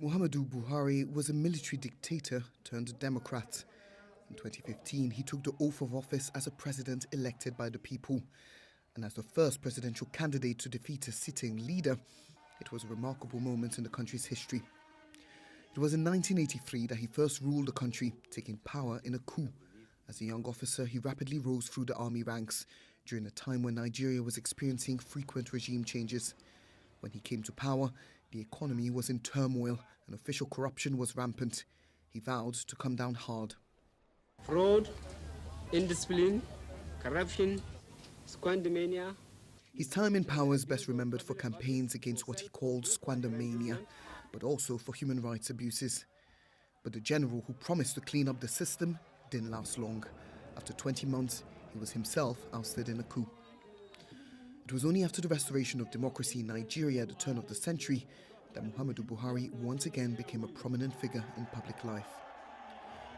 Muhammadu Buhari was a military dictator turned Democrat. In 2015, he took the oath of office as a president elected by the people. And as the first presidential candidate to defeat a sitting leader, it was a remarkable moment in the country's history. It was in 1983 that he first ruled the country, taking power in a coup. As a young officer, he rapidly rose through the army ranks during a time when Nigeria was experiencing frequent regime changes. When he came to power, the economy was in turmoil and official corruption was rampant. He vowed to come down hard. Fraud, indiscipline, corruption, squandermania. His time in power is best remembered for campaigns against what he called squandermania, but also for human rights abuses. But the general who promised to clean up the system didn't last long. After 20 months, he was himself ousted in a coup. It was only after the restoration of democracy in Nigeria at the turn of the century that Muhammadu Buhari once again became a prominent figure in public life.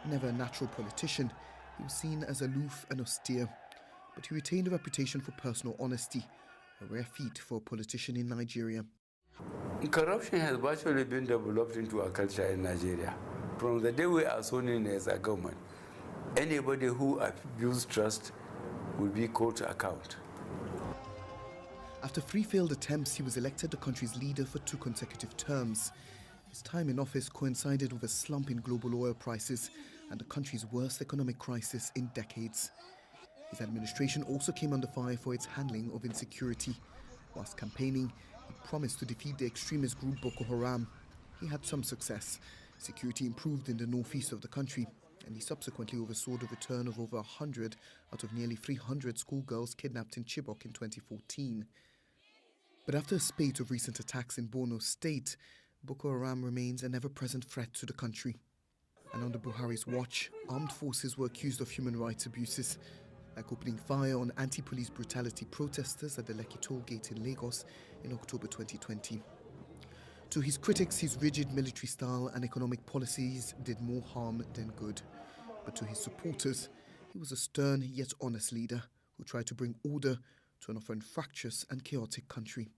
Never a natural politician, he was seen as aloof and austere, but he retained a reputation for personal honesty, a rare feat for a politician in Nigeria. Corruption has virtually been developed into a culture in Nigeria. From the day we are sworn in as a government, anybody who abuses trust will be called to account. After 3 failed attempts, he was elected the country's leader for 2 consecutive terms. His time in office coincided with a slump in global oil prices and the country's worst economic crisis in decades. His administration also came under fire for its handling of insecurity. Whilst campaigning, he promised to defeat the extremist group Boko Haram. He had some success. Security improved in the northeast of the country, and he subsequently oversaw the return of over 100 out of nearly 300 schoolgirls kidnapped in Chibok in 2014. But after a spate of recent attacks in Borno State, Boko Haram remains an ever-present threat to the country. And under Buhari's watch, armed forces were accused of human rights abuses, like opening fire on anti-police brutality protesters at the Lekki toll gate in Lagos in October 2020. To his critics, his rigid military style and economic policies did more harm than good. But to his supporters, he was a stern yet honest leader who tried to bring order to an often fractious and chaotic country.